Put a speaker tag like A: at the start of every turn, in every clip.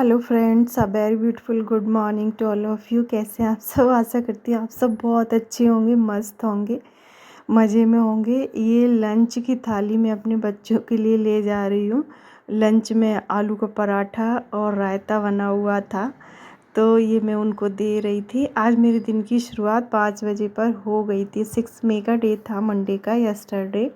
A: Hello friends, a very beautiful good morning to all of you. कैसे हैं आप सब? आशा करती हूँ आप सब बहुत अच्छे होंगे, मस्त होंगे, मज़े में होंगे। ये लंच की थाली मैं अपने बच्चों के लिए ले जा रही हूँ। लंच में आलू का पराठा और रायता बना हुआ था, तो ये मैं उनको दे रही थी। आज मेरे दिन की शुरुआत 5 बजे पर हो गई थी। 6 मई का डे था, मंडे का, यस्टरडे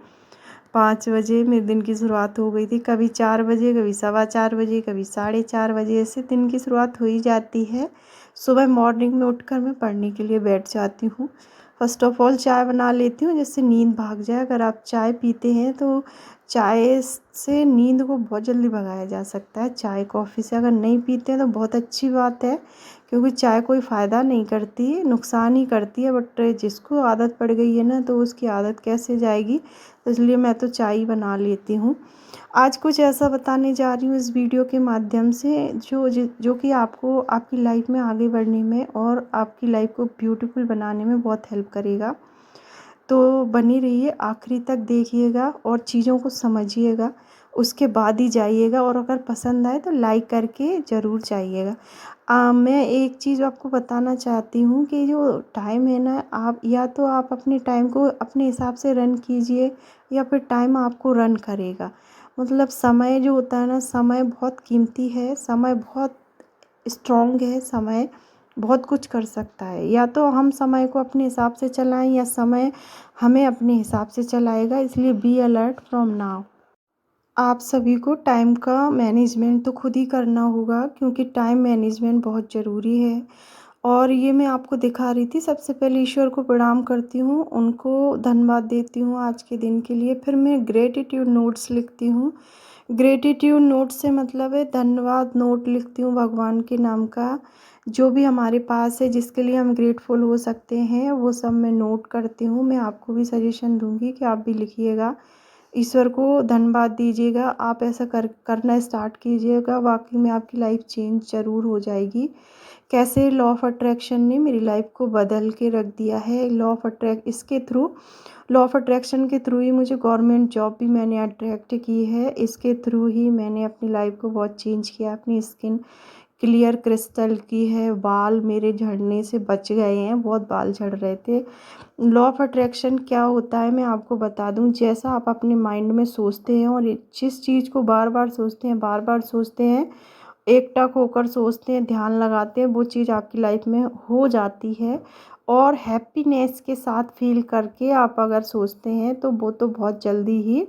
A: 5 बजे मेरे दिन की शुरुआत हो गई थी। कभी 4 बजे, कभी 4:15 बजे, कभी 4:30 बजे, ऐसे दिन की शुरुआत हो ही जाती है। सुबह मॉर्निंग में उठकर मैं पढ़ने के लिए बैठ जाती हूँ। फ़र्स्ट ऑफ़ ऑल चाय बना लेती हूँ जिससे नींद भाग जाए। अगर आप चाय पीते हैं तो चाय से नींद को बहुत जल्दी भगाया जा सकता है। चाय कॉफ़ी से अगर नहीं पीते हैं तो बहुत अच्छी बात है, क्योंकि चाय कोई फ़ायदा नहीं करती, नुकसान ही करती है। बट जिसको आदत पड़ गई है ना, तो उसकी आदत कैसे जाएगी। तो इसलिए मैं तो चाय ही बना लेती हूँ। आज कुछ ऐसा बताने जा रही हूँ इस वीडियो के माध्यम से जो कि आपको आपकी लाइफ में आगे बढ़ने में और आपकी लाइफ को ब्यूटीफुल बनाने में बहुत हेल्प करेगा। तो बनी रहिए, आखिरी तक देखिएगा और चीज़ों को समझिएगा, उसके बाद ही जाइएगा। और अगर पसंद आए तो लाइक करके ज़रूर जाइएगा। मैं एक चीज़ आपको बताना चाहती हूँ कि जो टाइम है ना, आप या तो आप अपने टाइम को अपने हिसाब से रन कीजिए, या फिर टाइम आपको रन करेगा। मतलब समय जो होता है ना, समय बहुत कीमती है, समय बहुत स्ट्रॉन्ग है, समय बहुत कुछ कर सकता है। या तो हम समय को अपने हिसाब से चलाएं, या समय हमें अपने हिसाब से चलाएगा। इसलिए बी अलर्ट फ्रॉम नाउ। आप सभी को टाइम का मैनेजमेंट तो खुद ही करना होगा, क्योंकि टाइम मैनेजमेंट बहुत ज़रूरी है। और ये मैं आपको दिखा रही थी। सबसे पहले ईश्वर को प्रणाम करती हूँ, उनको धन्यवाद देती हूँ आज के दिन के लिए। फिर मैं ग्रेटिट्यूड नोट्स लिखती हूँ। ग्रेटिट्यूड नोट से मतलब है धन्यवाद नोट लिखती हूँ भगवान के नाम का। जो भी हमारे पास है, जिसके लिए हम ग्रेटफुल हो सकते हैं, वो सब मैं नोट करती हूँ। मैं आपको भी सजेशन दूंगी कि आप भी लिखिएगा, ईश्वर को धन्यवाद दीजिएगा। आप ऐसा करना स्टार्ट कीजिएगा, वाकई में आपकी लाइफ चेंज ज़रूर हो जाएगी। कैसे लॉ ऑफ अट्रैक्शन ने मेरी लाइफ को बदल के रख दिया है। लॉ ऑफ अट्रैक्शन के थ्रू ही मुझे गवर्नमेंट जॉब भी मैंने अट्रैक्ट की है। इसके थ्रू ही मैंने अपनी लाइफ को बहुत चेंज किया। अपनी स्किन क्लियर क्रिस्टल की है। बाल मेरे झड़ने से बच गए हैं, बहुत बाल झड़ रहे थे। लॉ ऑफ अट्रैक्शन क्या होता है मैं आपको बता दूं। जैसा आप अपने माइंड में सोचते हैं, और जिस चीज़ को बार बार सोचते हैं, बार बार सोचते हैं, एकटक होकर सोचते हैं, ध्यान लगाते हैं, वो चीज़ आपकी लाइफ में हो जाती है। और हैप्पीनेस के साथ फील करके आप अगर सोचते हैं तो वो तो बहुत जल्दी ही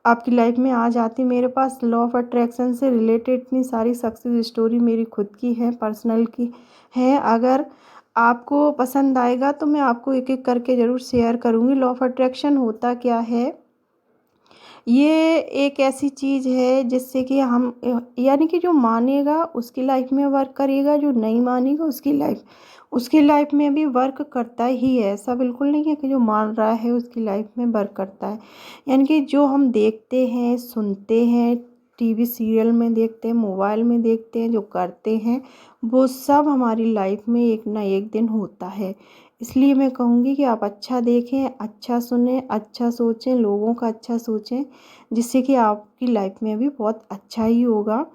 A: आपकी लाइफ में आ जाती। मेरे पास लॉ ऑफ अट्रैक्शन से रिलेटेड इतनी सारी सक्सेस स्टोरी मेरी खुद की है, पर्सनल की है। अगर आपको पसंद आएगा तो मैं आपको एक एक करके ज़रूर शेयर करूँगी। लॉ ऑफ अट्रैक्शन होता क्या है? ये एक ऐसी चीज़ है जिससे कि हम यानी कि जो मानेगा उसकी लाइफ में वर्क करेगा, जो नहीं मानेगा उसकी लाइफ में भी वर्क करता ही है। ऐसा बिल्कुल नहीं है कि जो मान रहा है उसकी लाइफ में वर्क करता है। यानी कि जो हम देखते हैं, सुनते हैं, टीवी सीरियल में देखते हैं, मोबाइल में देखते हैं, जो करते हैं, वो सब हमारी लाइफ में एक ना एक दिन होता है। इसलिए मैं कहूँगी कि आप अच्छा देखें, अच्छा सुनें, अच्छा सोचें, लोगों का अच्छा सोचें, जिससे कि आपकी लाइफ में भी बहुत अच्छा ही होगा।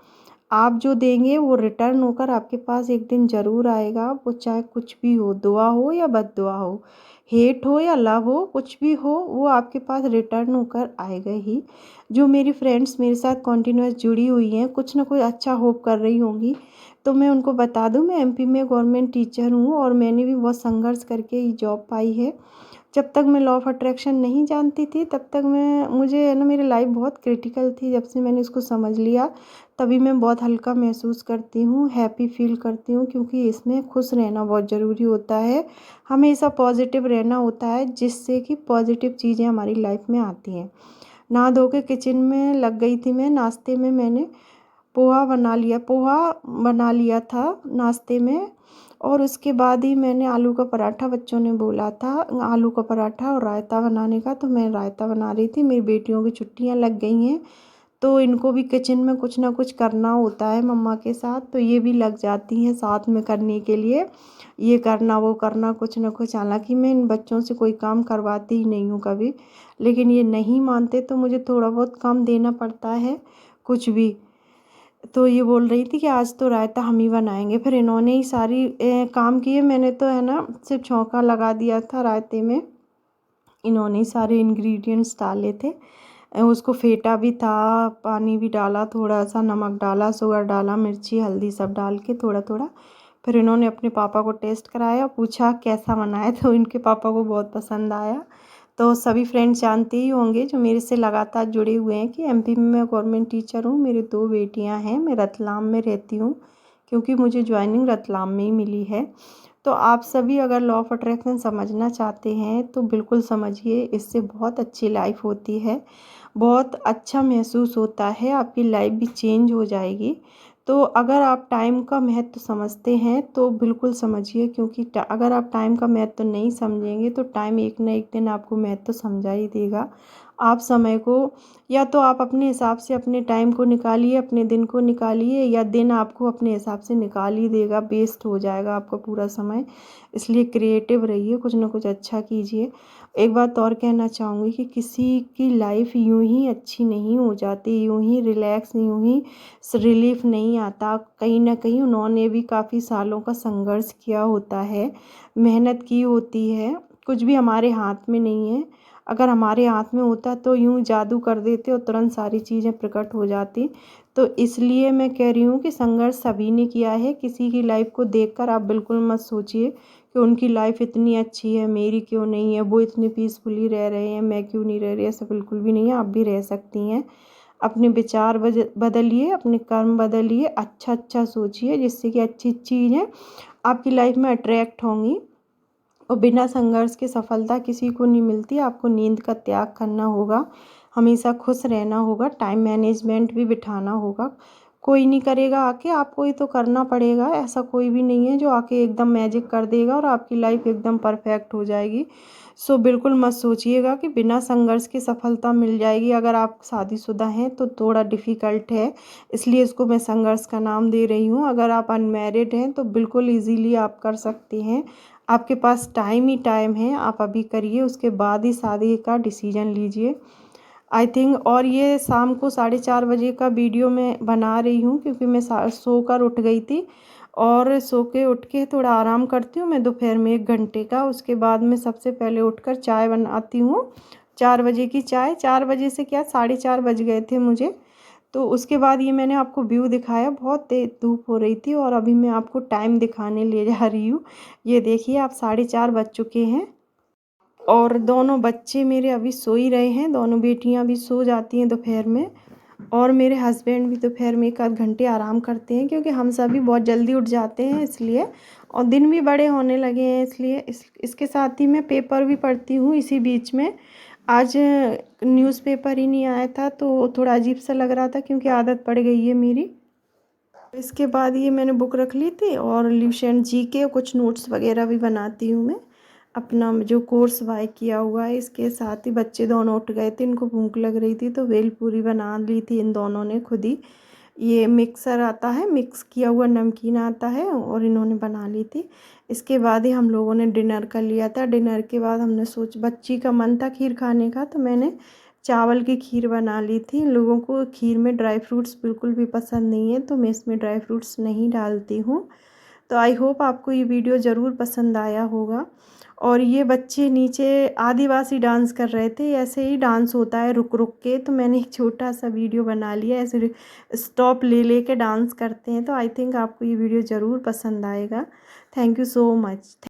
A: आप जो देंगे वो रिटर्न होकर आपके पास एक दिन ज़रूर आएगा। वो चाहे कुछ भी हो, दुआ हो या बद्दुआ हो, हेट हो या लव हो, कुछ भी हो, वो आपके पास रिटर्न होकर आएगा ही। जो मेरी फ्रेंड्स मेरे साथ कॉन्टिन्यूस जुड़ी हुई हैं, कुछ ना कुछ अच्छा होप कर रही होंगी, तो मैं उनको बता दूं, मैं एमपी में गवर्नमेंट टीचर हूँ, और मैंने भी बहुत संघर्ष करके ये जॉब पाई है। जब तक मैं लॉ ऑफ अट्रैक्शन नहीं जानती थी, तब तक मुझे है ना, मेरी लाइफ बहुत क्रिटिकल थी। जब से मैंने इसको समझ लिया, तभी मैं बहुत हल्का महसूस करती हूँ, हैप्पी फील करती हूँ, क्योंकि इसमें खुश रहना बहुत ज़रूरी होता है। हमेशा पॉजिटिव रहना होता है, जिससे कि पॉजिटिव चीज़ें हमारी लाइफ में आती हैं। नहा धो के किचन में लग गई थी मैं। नाश्ते में मैंने पोहा बना लिया था नाश्ते में। और उसके बाद ही मैंने आलू का पराठा, बच्चों ने बोला था आलू का पराठा और रायता बनाने का, तो मैं रायता बना रही थी। मेरी बेटियों की छुट्टियां लग गई हैं, तो इनको भी किचन में कुछ ना कुछ करना होता है मम्मा के साथ, तो ये भी लग जाती हैं साथ में करने के लिए, ये करना वो करना, कुछ ना कुछ। हालांकि मैं इन बच्चों से कोई काम करवाती ही नहीं हूँ कभी, लेकिन ये नहीं मानते तो मुझे थोड़ा बहुत काम देना पड़ता है, कुछ भी। तो ये बोल रही थी कि आज तो रायता हम ही बनाएंगे। फिर इन्होंने ही सारी काम किए, मैंने तो है ना सिर्फ छौंका लगा दिया था रायते में। इन्होंने ही सारे इंग्रेडिएंट्स डाले थे, उसको फेंटा भी था, पानी भी डाला, थोड़ा सा नमक डाला, शुगर डाला, मिर्ची हल्दी सब डाल के थोड़ा थोड़ा। फिर इन्होंने अपने पापा को टेस्ट कराया, पूछा कैसा बना है, तो इनके पापा को बहुत पसंद आया। तो सभी फ्रेंड्स जानते ही होंगे जो मेरे से लगातार जुड़े हुए हैं कि एमपी में मैं गवर्नमेंट टीचर हूँ। मेरी 2 बेटियाँ हैं, मैं रतलाम में रहती हूँ क्योंकि मुझे ज्वाइनिंग रतलाम में ही मिली है। तो आप सभी अगर लॉ ऑफ अट्रैक्शन समझना चाहते हैं तो बिल्कुल समझिए, इससे बहुत अच्छी लाइफ होती है, बहुत अच्छा महसूस होता है, आपकी लाइफ भी चेंज हो जाएगी। तो अगर आप टाइम का महत्व समझते हैं तो बिल्कुल समझिए, क्योंकि अगर आप टाइम का महत्व नहीं समझेंगे तो टाइम एक ना एक दिन आपको महत्व समझा ही देगा। आप समय को, या तो आप अपने हिसाब से अपने टाइम को निकालिए, अपने दिन को निकालिए, या दिन आपको अपने हिसाब से निकाल ही देगा, वेस्ट हो जाएगा आपका पूरा समय। इसलिए क्रिएटिव रहिए, कुछ ना कुछ अच्छा कीजिए। एक बात और कहना चाहूँगी कि किसी की लाइफ यूं ही अच्छी नहीं हो जाती, यूं ही रिलैक्स, यूं ही रिलीफ नहीं आता। कहीं ना कहीं उन्होंने भी काफ़ी सालों का संघर्ष किया होता है, मेहनत की होती है। कुछ भी हमारे हाथ में नहीं है, अगर हमारे हाथ में होता तो यूं जादू कर देते और तुरंत सारी चीज़ें प्रकट हो जाती। तो इसलिए मैं कह रही हूँ कि संघर्ष सभी ने किया है। किसी की लाइफ को देखकर आप बिल्कुल मत सोचिए कि उनकी लाइफ इतनी अच्छी है, मेरी क्यों नहीं है, वो इतनी पीसफुली रह रहे हैं, मैं क्यों नहीं रह रही। ऐसा बिल्कुल भी नहीं है, आप भी रह सकती हैं। अपने विचार बदलिए, अपने कर्म बदलिए, अच्छा अच्छा सोचिए, जिससे कि अच्छी चीज़ें आपकी लाइफ में अट्रैक्ट होंगी। और बिना संघर्ष के सफलता किसी को नहीं मिलती। आपको नींद का त्याग करना होगा, हमेशा खुश रहना होगा, टाइम मैनेजमेंट भी बिठाना होगा। कोई नहीं करेगा आके, आपको ही तो करना पड़ेगा। ऐसा कोई भी नहीं है जो आके एकदम मैजिक कर देगा और आपकी लाइफ एकदम परफेक्ट हो जाएगी। सो बिल्कुल मत सोचिएगा कि बिना संघर्ष के सफलता मिल जाएगी। अगर आप शादीशुदा हैं तो थोड़ा डिफ़िकल्ट है, इसलिए इसको मैं संघर्ष का नाम दे रही हूँ। अगर आप अनमैरिड हैं तो बिल्कुल ईजीली आप कर सकते हैं, आपके पास टाइम ही टाइम है, आप अभी करिए, उसके बाद ही शादी का डिसीजन लीजिए आई थिंक। और ये शाम को 4:30 बजे का वीडियो मैं बना रही हूँ क्योंकि मैं सो कर उठ गई थी, और सो के उठ के थोड़ा आराम करती हूँ मैं दोपहर में 1 घंटे का। उसके बाद मैं सबसे पहले उठकर चाय बनाती हूँ, 4 बजे की चाय। 4 बजे से क्या, 4:30 बज गए थे मुझे। तो उसके बाद ये मैंने आपको व्यू दिखाया, बहुत तेज धूप हो रही थी, और अभी मैं आपको टाइम दिखाने ले जा रही हूँ। ये देखिए, आप 4:30 बज चुके हैं और दोनों बच्चे मेरे अभी सो ही रहे हैं। दोनों बेटियां भी सो जाती हैं दोपहर में, और मेरे हस्बैंड भी दोपहर में 1 आध घंटे आराम करते हैं, क्योंकि हम सभी बहुत जल्दी उठ जाते हैं इसलिए, और दिन भी बड़े होने लगे हैं इसलिए। इसके साथ ही मैं पेपर भी पढ़ती हूँ इसी बीच में। आज न्यूज़पेपर ही नहीं आया था तो थोड़ा अजीब सा लग रहा था, क्योंकि आदत पड़ गई है मेरी। इसके बाद ये मैंने बुक रख ली थी, और ल्यूसेंट जी के कुछ नोट्स वगैरह भी बनाती हूँ मैं, अपना जो कोर्स वाई किया हुआ है। इसके साथ ही बच्चे दोनों उठ गए थे, इनको भूख लग रही थी तो भेलपूरी बना ली थी इन दोनों ने खुद ही। ये मिक्सर आता है, मिक्स किया हुआ नमकीन आता है, और इन्होंने बना ली थी। इसके बाद ही हम लोगों ने डिनर कर लिया था। डिनर के बाद हमने बच्ची का मन था खीर खाने का, तो मैंने चावल की खीर बना ली थी। इन लोगों को खीर में ड्राई फ्रूट्स बिल्कुल भी पसंद नहीं है, तो मैं इसमें ड्राई फ्रूट्स नहीं डालती हूँ। तो आई होप आपको ये वीडियो ज़रूर पसंद आया होगा। और ये बच्चे नीचे आदिवासी डांस कर रहे थे, ऐसे ही डांस होता है रुक रुक के, तो मैंने एक छोटा सा वीडियो बना लिया, ऐसे स्टॉप ले ले के डांस करते हैं। तो आई थिंक आपको ये वीडियो ज़रूर पसंद आएगा। Thank you so much.